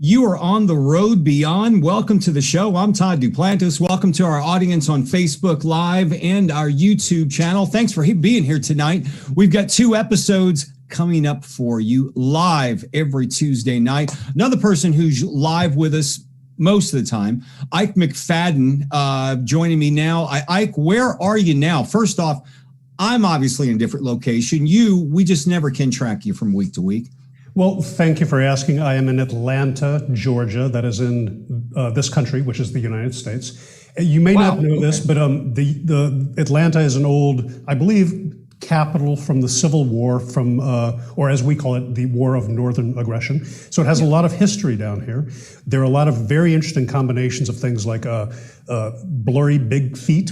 You are on the road beyond. Welcome to the show. I'm Todd Duplantis. Welcome to our audience on Facebook Live and our YouTube channel. Thanks for being here tonight. We've got 2 episodes coming up for you live every Tuesday night. Another person who's live with us most of the time, Ike McFadden, joining me now. Ike, where are you now? First off, I'm obviously in a different location. We just never can track you from week to week. Well, thank you for asking. I am in Atlanta, Georgia. That is in this country, which is the United States. You may not know this, but the Atlanta is an old, I believe, capital from the Civil War, or as we call it, the War of Northern Aggression. So it has a lot of history down here. There are a lot of very interesting combinations of things like blurry big feet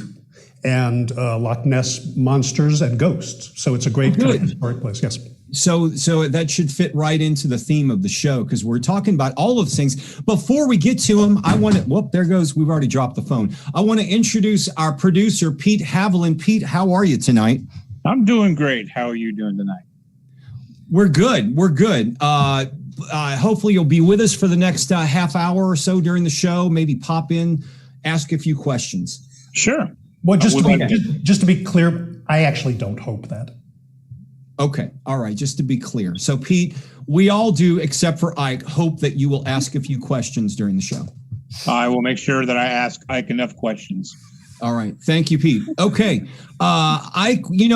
and Loch Ness monsters and ghosts. So it's a great kind of historic place. Yes. So that should fit right into the theme of the show, because we're talking about all of these things. Before we get to them, I want to, there goes, we've already dropped the phone. I want to introduce our producer, Pete Haviland. Pete, how are you tonight? I'm doing great. How are you doing tonight? We're good. Hopefully you'll be with us for the next half hour or so during the show. Maybe pop in, ask a few questions. Sure. Well, just to be clear, I actually don't hope that. Okay. All right. Just to be clear. So, Pete, we all do, except for Ike, hope that you will ask a few questions during the show. I will make sure that I ask Ike enough questions. All right. Thank you, Pete. Okay. Ike, we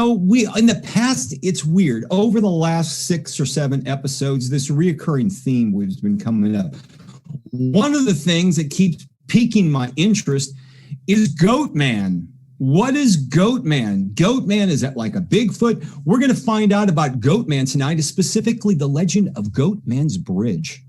in the past, it's weird. Over the last 6 or 7 episodes, this reoccurring theme has been coming up. One of the things that keeps piquing my interest is Goatman. What is Goatman? Goatman, is that like a Bigfoot? We're going to find out about Goatman tonight, specifically the legend of Goatman's Bridge.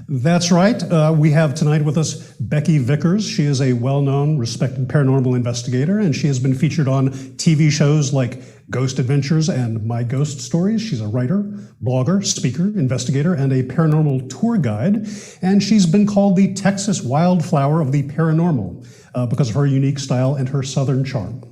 That's right. We have tonight with us Becky Vickers. She is a well-known, respected paranormal investigator, and she has been featured on TV shows like Ghost Adventures and My Ghost Stories. She's a writer, blogger, speaker, investigator, and a paranormal tour guide. And she's been called the Texas wildflower of the paranormal because of her unique style and her southern charm.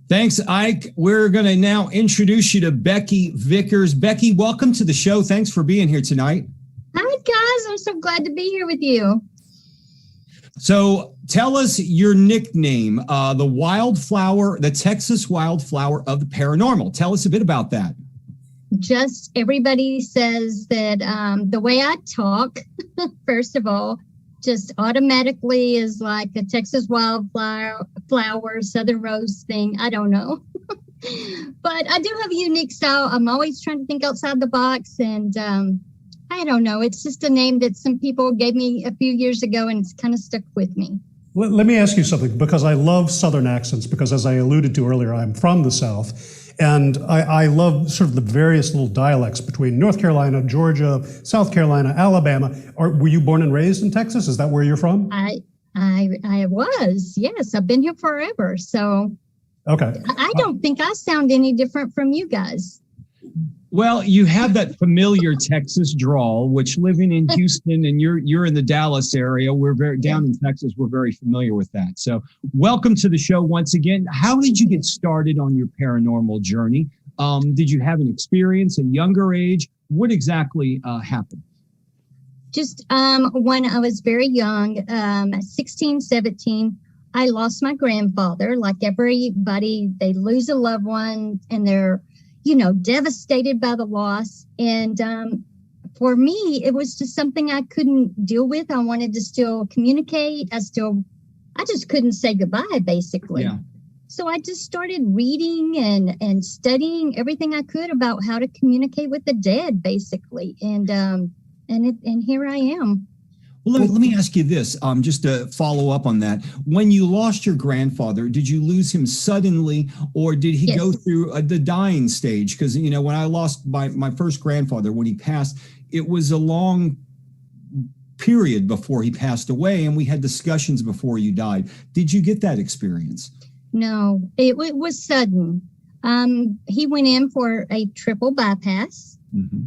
Thanks, Ike. We're going to now introduce you to Becky Vickers. Becky, welcome to the show. Thanks for being here tonight. Hi, guys. I'm so glad to be here with you. So tell us your nickname, the wildflower, the Texas wildflower of the paranormal. Tell us a bit about that. Just everybody says that the way I talk, first of all, just automatically is like a Texas wildflower, Southern rose thing. I don't know. But I do have a unique style. I'm always trying to think outside the box, and I don't know. It's just a name that some people gave me a few years ago, and it's kind of stuck with me. Let me ask you something, because I love Southern accents, because as I alluded to earlier, I'm from the South, and I love sort of the various little dialects between North Carolina, Georgia, South Carolina, Alabama. Were you born and raised in Texas? Is that where you're from? I was, yes. I've been here forever, so okay. I don't think I sound any different from you guys. Well, you have that familiar Texas drawl, which living in Houston and you're in the Dallas area, we're very down in Texas, we're very familiar with that. So welcome to the show once again. How did you get started on your paranormal journey? Did you have an experience at a younger age? What exactly happened? Just when I was very young, 16, 17, I lost my grandfather. Like everybody, they lose a loved one and they're devastated by the loss. And for me, it was just something I couldn't deal with. I wanted to still communicate. I just couldn't say goodbye, basically. Yeah. So I just started reading and studying everything I could about how to communicate with the dead, basically. And here I am. Well, let me ask you this, just to follow up on that. When you lost your grandfather, did you lose him suddenly, or did he go through the dying stage? Because, when I lost my first grandfather, when he passed, it was a long period before he passed away, and we had discussions before you died. Did you get that experience? No, it was sudden. He went in for a triple bypass.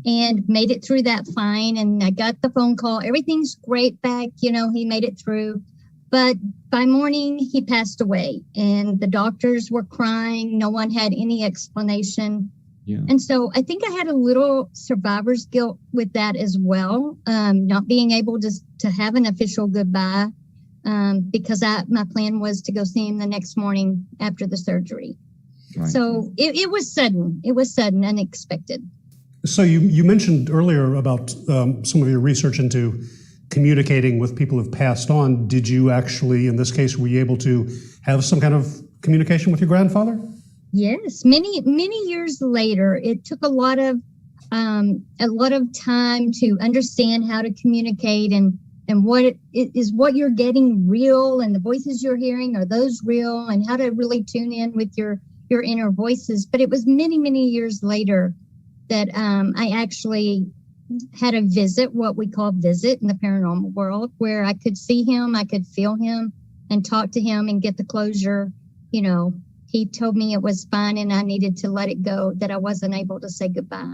and made it through that fine. And I got the phone call. Everything's great back. He made it through. But by morning, he passed away, and the doctors were crying. No one had any explanation. Yeah. And so I think I had a little survivor's guilt with that as well, not being able to have an official goodbye, because my plan was to go see him the next morning after the surgery. Right. So it was sudden. It was sudden, unexpected. So you mentioned earlier about some of your research into communicating with people who've passed on. Did you actually, in this case, were you able to have some kind of communication with your grandfather? Yes, many years later. It took a lot of time to understand how to communicate and what what you're getting real, and the voices you're hearing, are those real, and how to really tune in with your inner voices. But it was many years later that I actually had a visit, what we call visit in the paranormal world, where I could see him, I could feel him, and talk to him and get the closure. He told me it was fine and I needed to let it go, that I wasn't able to say goodbye.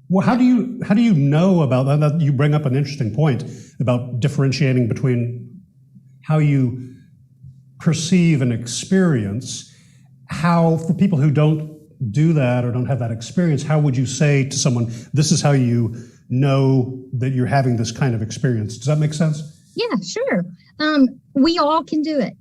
Well, how do you know about that? You bring up an interesting point about differentiating between how you perceive an experience. How, for people who don't do that or don't have that experience, how would you say to someone, this is how you know that you're having this kind of experience? Does that make sense? Yeah, sure. We all can do it.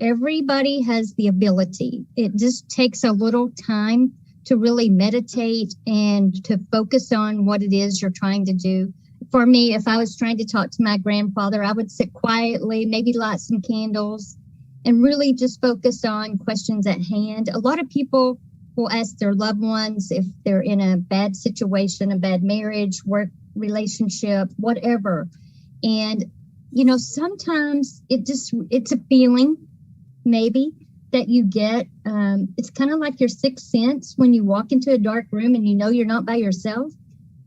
Everybody has the ability. It just takes a little time to really meditate and to focus on what it is you're trying to do. For me, if I was trying to talk to my grandfather, I would sit quietly, maybe light some candles, and really just focus on questions at hand. A lot of people will ask their loved ones if they're in a bad situation, a bad marriage, work relationship, whatever. And, sometimes it's a feeling maybe that you get. It's kind of like your sixth sense when you walk into a dark room and you're not by yourself,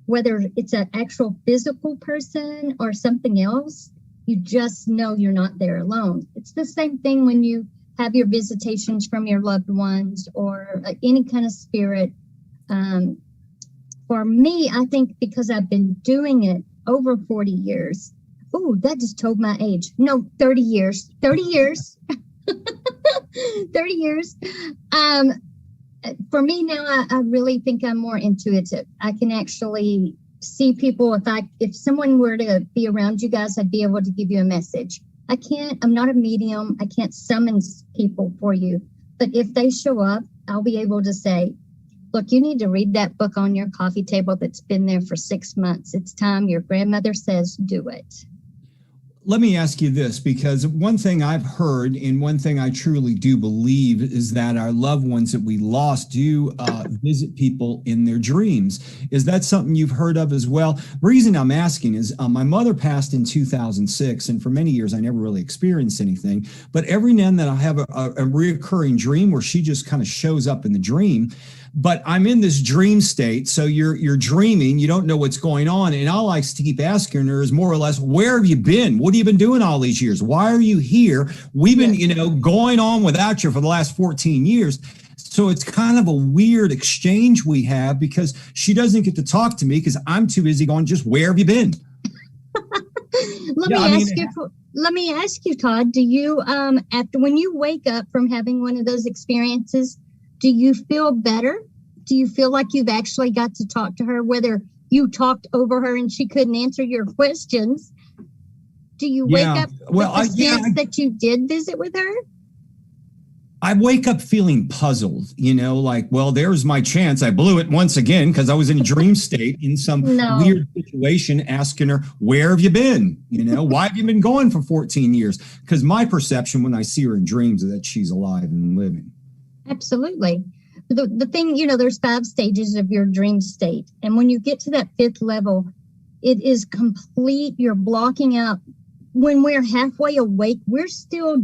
whether it's an actual physical person or something else. You just know you're not there alone. It's the same thing when you have your visitations from your loved ones or any kind of spirit. For me, I think because I've been doing it over 40 years. Oh, that just told my age. No, 30 years. 30 years. 30 years. For me now, I really think I'm more intuitive. I can actually see people. If someone were to be around you guys, I'd be able to give you a message. I'm not a medium. I can't summon people for you. But if they show up, I'll be able to say, look, you need to read that book on your coffee table that's been there for 6 months. It's time. Your grandmother says, do it. Let me ask you this, because one thing I've heard and one thing I truly do believe is that our loved ones that we lost do visit people in their dreams. Is that something you've heard of as well? The reason I'm asking is my mother passed in 2006, and for many years I never really experienced anything. But every now and then I have a reoccurring dream where she just kind of shows up in the dream. But I'm in this dream state, so you're dreaming, you don't know what's going on, and all I keep asking her is more or less, where have you been? What have you been doing all these years? Why are you here? We've been, going on without you for the last 14 years. So it's kind of a weird exchange we have because she doesn't get to talk to me because I'm too busy going, just where have you been? Let me ask you, Todd, do you, when you wake up from having one of those experiences, do you feel better? Do you feel like you've actually got to talk to her, whether you talked over her and she couldn't answer your questions? Do you wake up with the sense that you did visit with her? I wake up feeling puzzled, there's my chance. I blew it once again because I was in a dream state in some weird situation asking her, where have you been? Why have you been going for 14 years? Because my perception when I see her in dreams is that she's alive and living. Absolutely. The thing, there's 5 stages of your dream state. And when you get to that 5th level, it is complete. You're blocking out. When we're halfway awake, we're still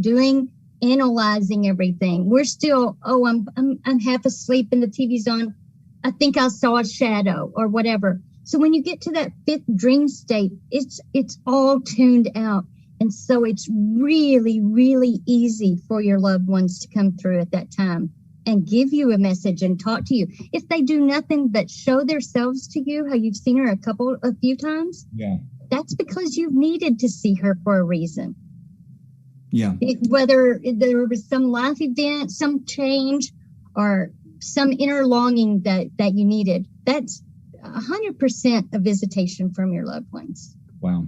analyzing everything. We're still, I'm half asleep and the TV's on. I think I saw a shadow or whatever. So when you get to that 5th dream state, it's all tuned out. And so it's really, really easy for your loved ones to come through at that time. and give you a message and talk to you. If they do nothing but show themselves to you, how you've seen her a few times, Yeah. that's because you've needed to see her for a reason. Yeah. Whether there was some life event, some change, or some inner longing that you needed, that's 100% a visitation from your loved ones. Wow.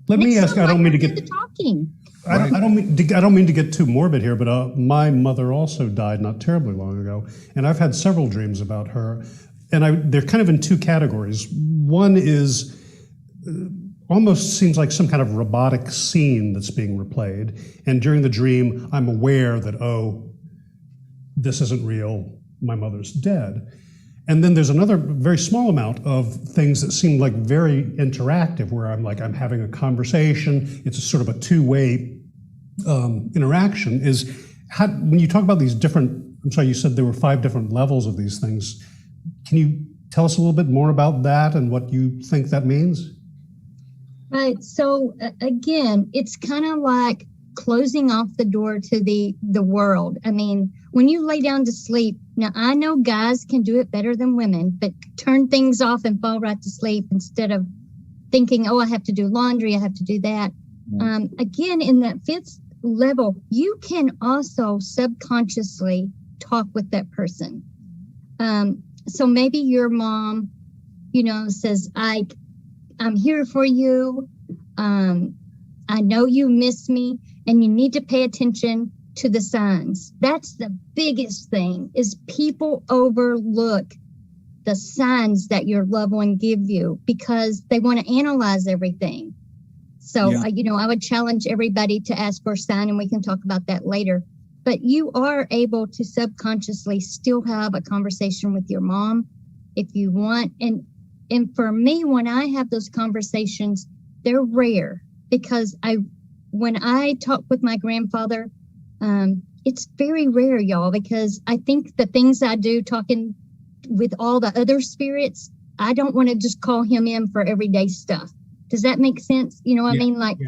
Let me ask. I don't mean to get talking. I don't mean to get too morbid here, but my mother also died not terribly long ago, and I've had several dreams about her, and they're kind of in two categories. One is almost seems like some kind of robotic scene that's being replayed, and during the dream, I'm aware that, oh, this isn't real, my mother's dead. And then there's another very small amount of things that seem like very interactive, where I'm having a conversation. It's a sort of a two-way interaction. When you talk about these different, I'm sorry, you said there were 5 different levels of these things. Can you tell us a little bit more about that and what you think that means? Right. So again, it's kind of like closing off the door to the world. I mean, when you lay down to sleep, now I know guys can do it better than women, but turn things off and fall right to sleep instead of thinking, oh, I have to do laundry, I have to do that. Again, in that 5th level, you can also subconsciously talk with that person. So maybe your mom, says, I'm here for you. I know you miss me, and you need to pay attention to the signs. That's the biggest thing, is people overlook the signs that your loved one give you because they want to analyze everything. So, I would challenge everybody to ask for a sign, and we can talk about that later. But you are able to subconsciously still have a conversation with your mom if you want. And for me, when I have those conversations, they're rare because when I talk with my grandfather, it's very rare, y'all, because I think the things I do talking with all the other spirits, I don't want to just call him in for everyday stuff. Does that make sense? You know what I mean? Like,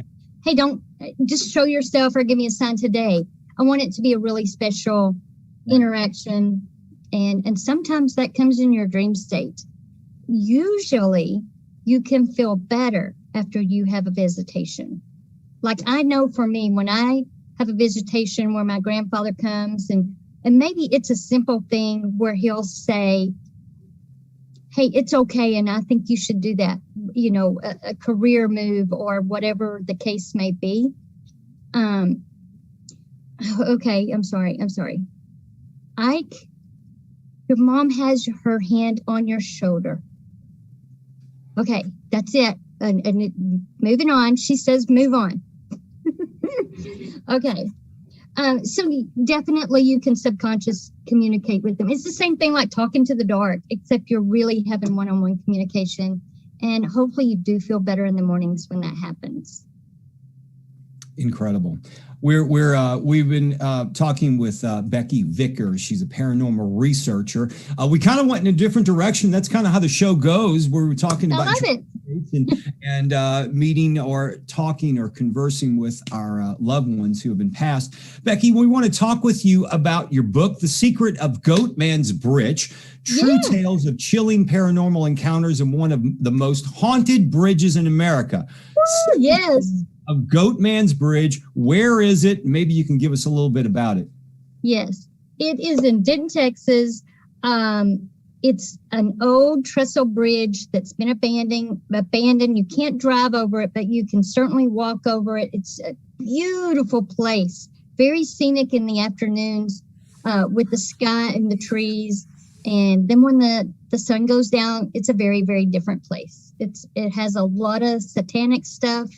hey, don't just show yourself or give me a sign today. I want it to be a really special interaction. And sometimes that comes in your dream state. Usually you can feel better after you have a visitation. Like I know for me, when I have a visitation where my grandfather comes and maybe it's a simple thing where he'll say, hey, it's okay, and I think you should do that, a career move or whatever the case may be. Okay, I'm sorry. Ike, your mom has her hand on your shoulder. Okay, that's it. And moving on, she says, move on. Okay. So definitely you can subconscious communicate with them. It's the same thing like talking to the dark, except you're really having one-on-one communication. And hopefully you do feel better in the mornings when that happens. Incredible. We've been talking with Becky Vickers. She's a paranormal researcher. We kind of went in a different direction. That's kind of how the show goes, where we're talking about and meeting or talking or conversing with our loved ones who have been passed. Becky, we want to talk with you about your book, The Secret of Goatman's Bridge, True Tales of Chilling Paranormal Encounters in One of the Most Haunted Bridges in America. Woo, yes. Of Goatman's Bridge. Where is it? Maybe you can give us a little bit about it. Yes, it is in Denton, Texas. It's an old trestle bridge that's been abandoned. You can't drive over it, but you can certainly walk over it. It's a beautiful place, very scenic in the afternoons with the sky and the trees. And then when the sun goes down, it's a very, very different place. It has a lot of satanic stuff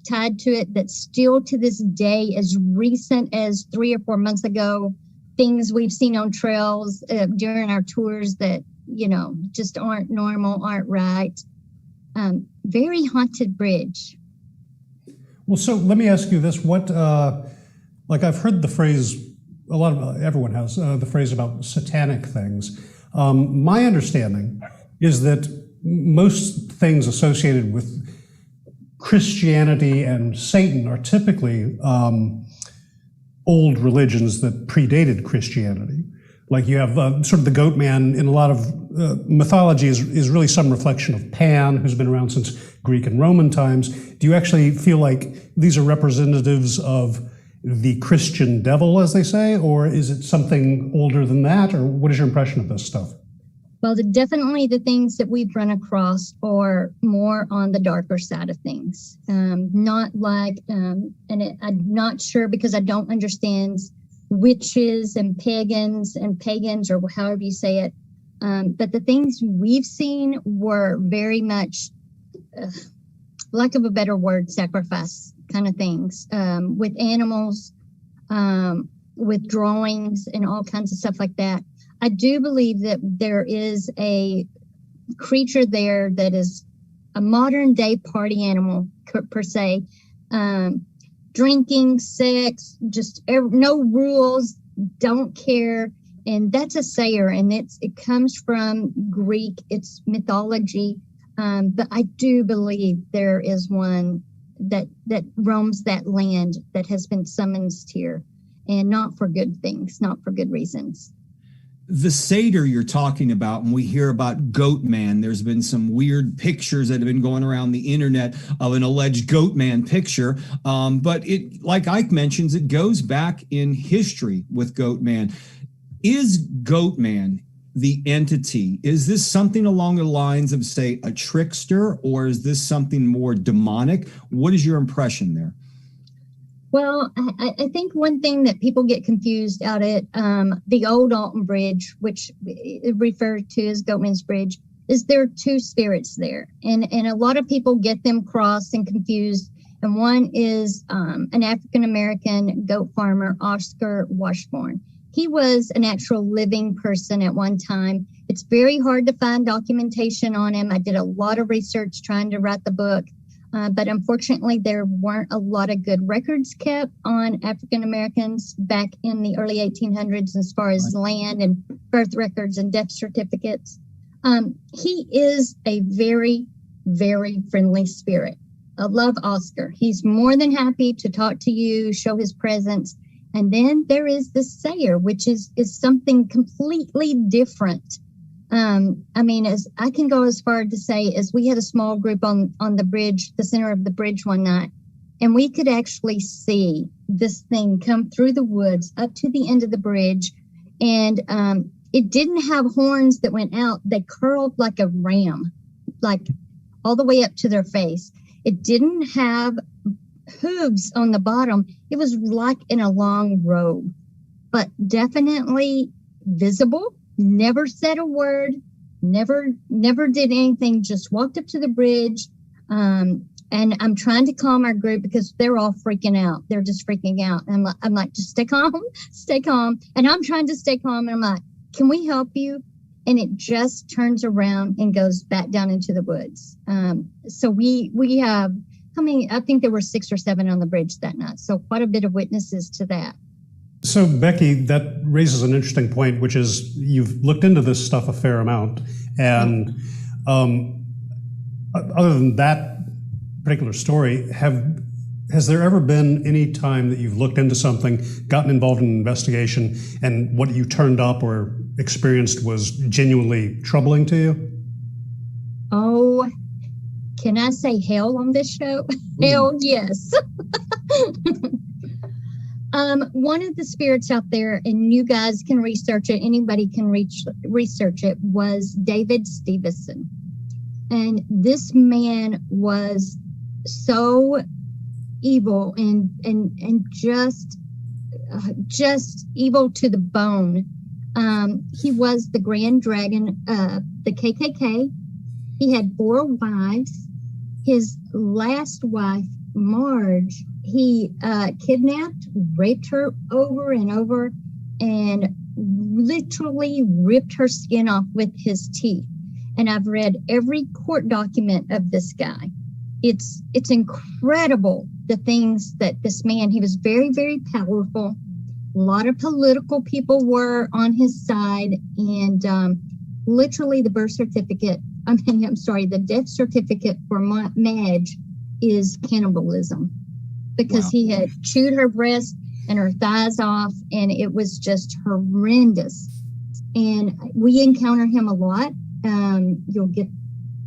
tied to it that still to this day, as recent as 3 or 4 months ago, things we've seen on trails during our tours that, just aren't normal, aren't right. Very haunted bridge. Well, so let me ask you this. What, I've heard the phrase, everyone has the phrase about satanic things. My understanding is that most things associated with Christianity and Satan are typically old religions that predated Christianity. Like you have sort of the Goatman in a lot of mythology is really some reflection of Pan, who's been around since Greek and Roman times. Do you actually feel like these are representatives of the Christian devil, as they say, or is it something older than that, or what is your impression of this stuff? Well, definitely the things that we've run across are more on the darker side of things. Not like, I'm not sure because I don't understand witches and pagans or however you say it. But the things we've seen were very much, lack of a better word, sacrifice kind of things, with animals, with drawings and all kinds of stuff like that. I do believe that there is a creature there that is a modern day party animal per se. Drinking, sex, just no rules, don't care. And that's a sayer, and it comes from Greek, it's mythology. But I do believe there is one that roams that land that has been summoned here, and not for good things, not for good reasons. The satyr you're talking about, when we hear about Goatman, there's been some weird pictures that have been going around the internet of an alleged Goatman picture. But it, like Ike mentions, it goes back in history with Goatman. Is Goatman the entity? Is this something along the lines of, say, a trickster, or is this something more demonic? What is your impression there? Well, I think one thing that people get confused out at the old Alton Bridge, which is referred to as Goatman's Bridge, is there are two spirits there. And a lot of people get them crossed and confused. And one is an African-American goat farmer, Oscar Washburn. He was an actual living person at one time. It's very hard to find documentation on him. I did a lot of research trying to write the book. But unfortunately, there weren't a lot of good records kept on African Americans back in the early 1800s as far as land and birth records and death certificates. He is a very, very friendly spirit. I love Oscar. He's more than happy to talk to you, show his presence. And then there is the sayer, which is something completely different. I mean, as I can go as far to say, as we had a small group on the bridge, the center of the bridge one night, and we could actually see this thing come through the woods up to the end of the bridge. And it didn't have horns that went out. They curled like a ram, like all the way up to their face. It didn't have hooves on the bottom. It was like in a long robe, but definitely visible. Never said a word, never did anything, just walked up to the bridge. And I'm trying to calm our group because they're all freaking out. They're just freaking out. And I'm like, just stay calm, stay calm. And I'm trying to stay calm. And I'm like, can we help you? And it just turns around and goes back down into the woods. So we have, I think there were 6 or 7 on the bridge that night. So quite a bit of witnesses to that. So, Becky, that raises an interesting point, which is you've looked into this stuff a fair amount. And other than that particular story, has there ever been any time that you've looked into something, gotten involved in an investigation, and what you turned up or experienced was genuinely troubling to you? Oh, can I say hell on this show? Hell yes. One of the spirits out there, and you guys can research it, anybody can research it, was David Stevenson. And this man was so evil and just evil to the bone. He was the Grand Dragon of the KKK. He had 4 wives. His last wife, Marge, he kidnapped, raped her over and over, and literally ripped her skin off with his teeth. And I've read every court document of this guy. It's incredible the things that this man, he was very, very powerful. A lot of political people were on his side, and literally the death certificate for Madge is cannibalism, because he had chewed her breast and her thighs off, and it was just horrendous. and we encounter him a lot. You'll get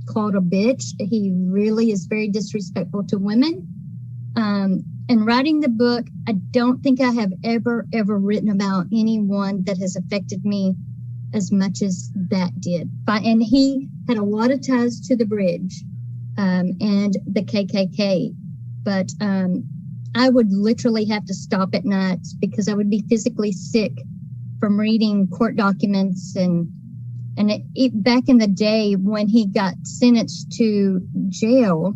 called a bitch. He really is very disrespectful to women. And writing the book, I don't think I have ever written about anyone that has affected me as much as that did. And he had a lot of ties to the bridge and the KKK. But I would literally have to stop at night because I would be physically sick from reading court documents. And back in the day when he got sentenced to jail,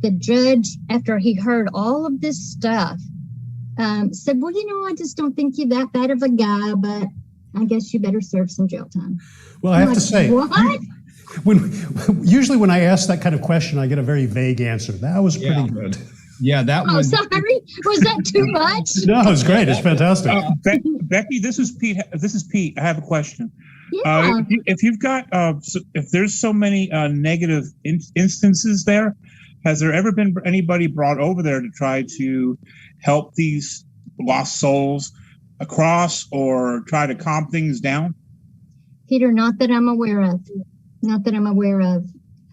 the judge, after he heard all of this stuff, said, well, I just don't think you're that bad of a guy, but I guess you better serve some jail time. Well, I have to say, what? Usually when I ask that kind of question, I get a very vague answer. That was pretty good. Yeah, that was. Oh, sorry. Was that too much? No, it was great. It's fantastic. Becky, this is Pete. I have a question. Yeah. If you've got, if there's so many negative instances there, has there ever been anybody brought over there to try to help these lost souls across or try to calm things down? Peter, not that I'm aware of. Not that I'm aware of.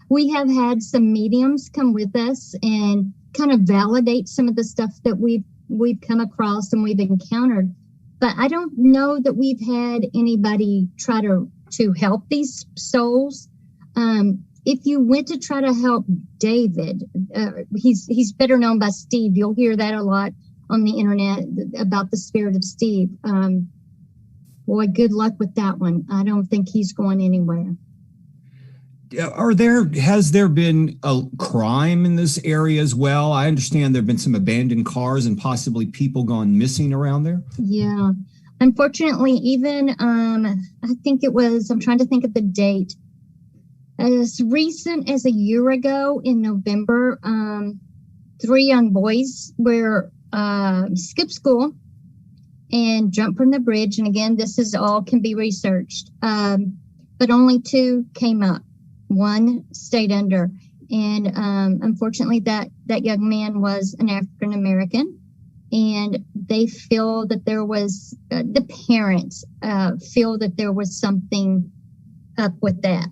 We have had some mediums come with us and kind of validate some of the stuff that we've come across and we've encountered. But I don't know that we've had anybody try to help these souls. If you went to try to help David, he's better known by Steve. You'll hear that a lot on the internet about the spirit of Steve. Boy, good luck with that one. I don't think he's going anywhere. Has there been a crime in this area as well? I understand there have been some abandoned cars and possibly people gone missing around there. Yeah. Unfortunately, even, I think it was, I'm trying to think of the date. As recent as a year ago in November, 3 young boys were skipped school and jumped from the bridge. And again, this is all can be researched. But only 2 came up. 1 stayed under. And unfortunately, that young man was an African American. And they feel that there was, the parents feel that there was something up with that.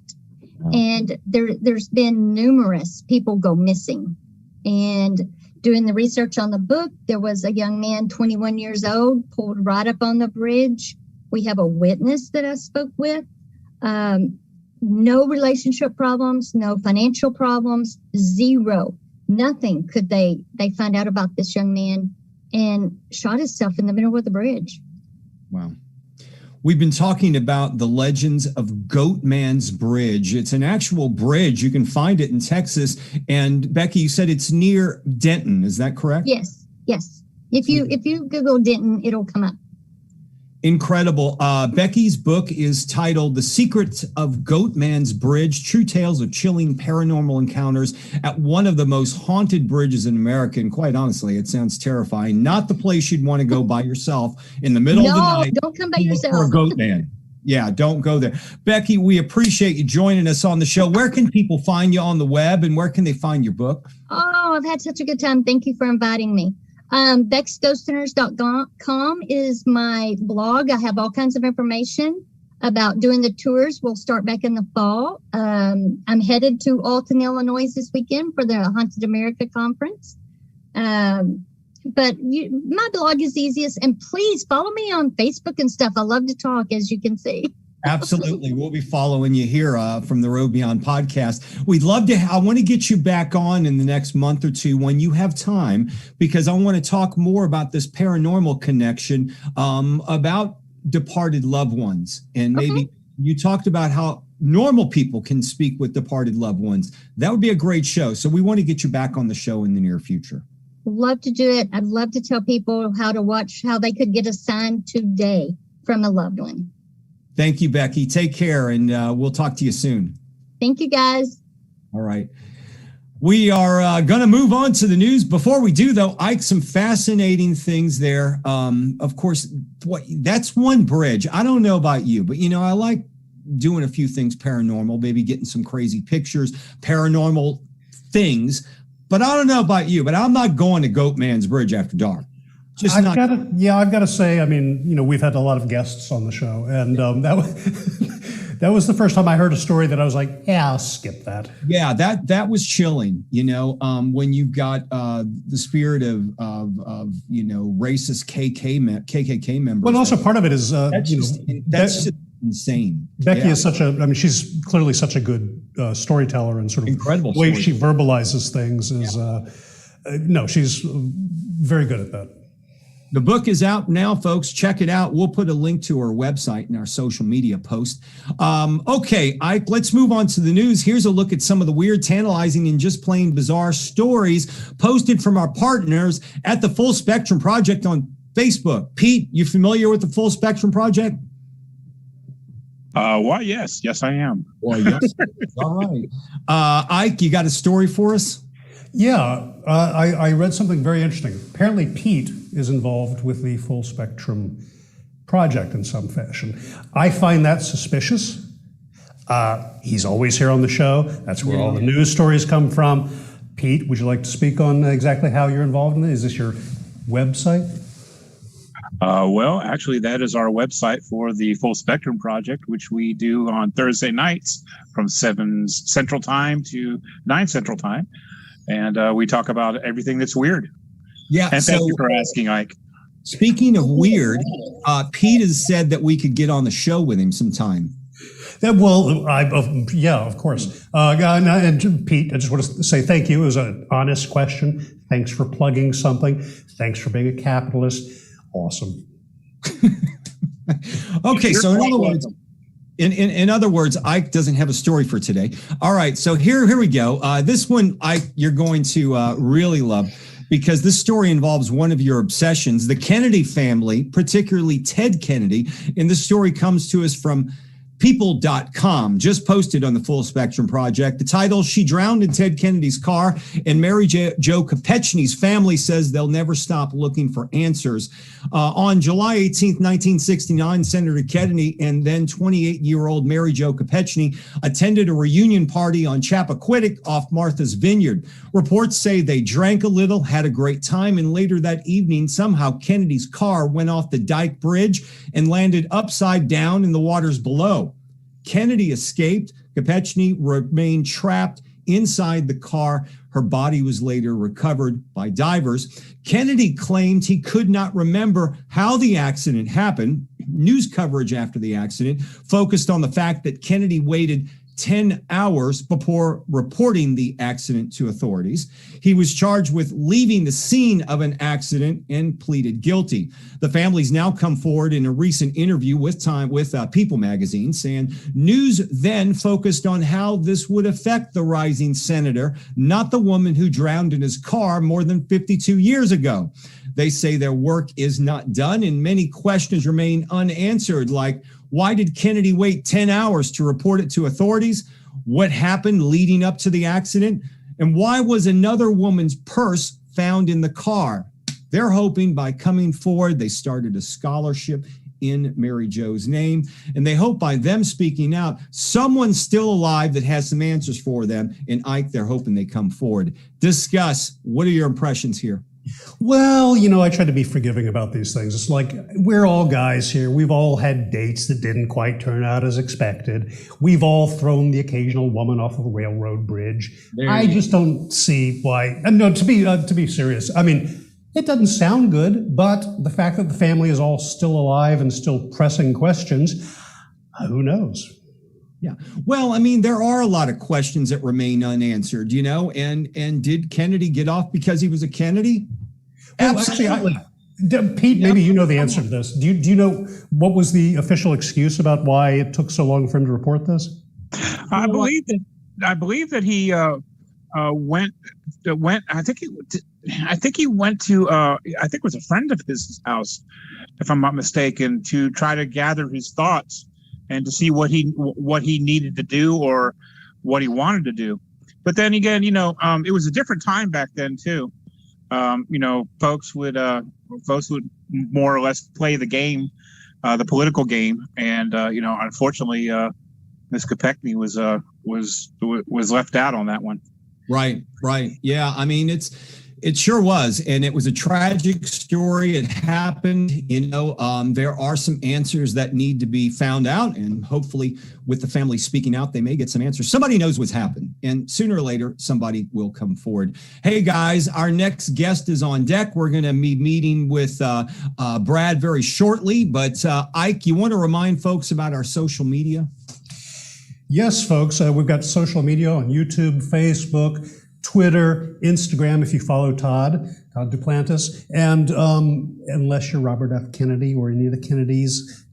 And there's been numerous people go missing. And doing the research on the book, there was a young man, 21 years old, pulled right up on the bridge. We have a witness that I spoke with. No relationship problems, no financial problems, zero. Nothing could they find out about this young man, and shot himself in the middle of the bridge. Wow. We've been talking about the legends of Goatman's Bridge. It's an actual bridge. You can find it in Texas. And Becky, you said it's near Denton. Is that correct? Yes. If you Google Denton, it'll come up. Incredible. Becky's book is titled The Secrets of Goatman's Bridge, True Tales of Chilling Paranormal Encounters at one of the most haunted bridges in America. And quite honestly, it sounds terrifying. Not the place you'd want to go by yourself in the middle of the night. No, don't come by yourself. For a Goatman. Yeah, don't go there. Becky, we appreciate you joining us on the show. Where can people find you on the web, and where can they find your book? Oh, I've had such a good time. Thank you for inviting me. BexGhostHunters.com is my blog. I have all kinds of information about doing the tours. We'll start back in the fall. I'm headed to Alton, Illinois this weekend for the Haunted America Conference. But my blog is easiest. And please follow me on Facebook and stuff. I love to talk, as you can see. Absolutely. We'll be following you here from the Road Beyond podcast. We'd love to, I want to get you back on in the next month or two when you have time, because I want to talk more about this paranormal connection, about departed loved ones. And maybe you talked about how normal people can speak with departed loved ones. That would be a great show. So we want to get you back on the show in the near future. Love to do it. I'd love to tell people how they could get a sign today from a loved one. Thank you, Becky. Take care, and we'll talk to you soon. Thank you, guys. All right. We are going to move on to the news. Before we do, though, Ike, some fascinating things there. Of course, that's one bridge. I don't know about you, but, I like doing a few things paranormal, maybe getting some crazy pictures, paranormal things. But I don't know about you, but I'm not going to Goatman's Bridge after dark. Just I've got to say, I mean, we've had a lot of guests on the show, and that was that was the first time I heard a story that I was like, yeah, I'll skip that. Yeah, that was chilling. When you've got the spirit of racist KKK members. Well, also part of it is that's just insane. Becky is she's clearly such a good storyteller, and sort of incredible the way she verbalizes things is she's very good at that. The book is out now, folks. Check it out. We'll put a link to her website in our social media post. Okay, Ike, let's move on to the news. Here's a look at some of the weird, tantalizing, and just plain bizarre stories posted from our partners at the Full Spectrum Project on Facebook. Pete, you familiar with the Full Spectrum Project? Why, yes. Yes, I am. Well, yes. All right. Ike, you got a story for us? Yeah, I read something very interesting. Apparently, Pete is involved with the Full Spectrum Project in some fashion. I find that suspicious. He's always here on the show. That's where all the news stories come from. Pete, would you like to speak on exactly how you're involved in it? Is this your website? Well, actually, that is our website for the Full Spectrum Project, which we do on Thursday nights from 7 Central Time to 9 Central Time. And we talk about everything that's weird. Yeah. And thank you for asking, Ike. Speaking of weird, Pete has said that we could get on the show with him sometime. Of course. And Pete, I just want to say thank you. It was an honest question. Thanks for plugging something. Thanks for being a capitalist. Awesome. Okay, so in other words, Ike doesn't have a story for today. All right, so here we go. This one, Ike, you're going to really love, because this story involves one of your obsessions, the Kennedy family, particularly Ted Kennedy. And this story comes to us from People.com, just posted on the Full Spectrum Project. The title, She Drowned in Ted Kennedy's Car, and Mary Jo Kopechne's family says they'll never stop looking for answers. On July 18th, 1969, Senator Kennedy and then 28-year-old Mary Jo Kopechne attended a reunion party on Chappaquiddick off Martha's Vineyard. Reports say they drank a little, had a great time, and later that evening, somehow Kennedy's car went off the Dyke Bridge and landed upside down in the waters below. Kennedy escaped. Kopechne remained trapped inside the car. Her body was later recovered by divers. Kennedy claimed he could not remember how the accident happened. News coverage after the accident focused on the fact that Kennedy waited 10 hours before reporting the accident to authorities. He was charged with leaving the scene of an accident and pleaded guilty. The family's now come forward in a recent interview with People magazine, saying news then focused on how this would affect the rising senator, not the woman who drowned in his car more than 52 years ago. They say their work is not done and many questions remain unanswered, like why did Kennedy wait 10 hours to report it to authorities? What happened leading up to the accident? And why was another woman's purse found in the car? They're hoping by coming forward, they started a scholarship in Mary Jo's name. And they hope by them speaking out, someone's still alive that has some answers for them. And Ike, they're hoping they come forward. Discuss. What are your impressions here? Well, I try to be forgiving about these things. It's like we're all guys here. We've all had dates that didn't quite turn out as expected. We've all thrown the occasional woman off of a railroad bridge. I just don't see why. And no, to be serious, I mean, it doesn't sound good, but the fact that the family is all still alive and still pressing questions, who knows? Yeah. Well, I mean, there are a lot of questions that remain unanswered, and did Kennedy get off because he was a Kennedy? Well, actually, Pete, maybe you know the answer to this. Do you know what was the official excuse about why it took so long for him to report this? I believe that he went. I think he went to. I think it was a friend of his house, if I'm not mistaken, to try to gather his thoughts and to see what he needed to do or what he wanted to do. But then again, it was a different time back then too. Folks would more or less play the game, the political game, and unfortunately, Ms. Kopechne was left out on that one. Right. Yeah. I mean, It sure was. And it was a tragic story. It happened. There are some answers that need to be found out. And hopefully, with the family speaking out, they may get some answers. Somebody knows what's happened. And sooner or later, somebody will come forward. Hey, guys, our next guest is on deck. We're going to be meeting with Brad very shortly. But Ike, you want to remind folks about our social media? Yes, folks. We've got social media on YouTube, Facebook, Twitter, Instagram, if you follow Todd Duplantis. And unless you're Robert F. Kennedy or any of the Kennedys,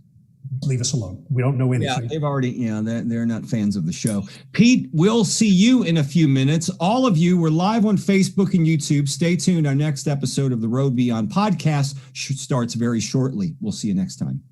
leave us alone. We don't know anything. Yeah, they're not fans of the show. Pete, we'll see you in a few minutes. All of you, we're live on Facebook and YouTube. Stay tuned. Our next episode of the Road Beyond podcast starts very shortly. We'll see you next time.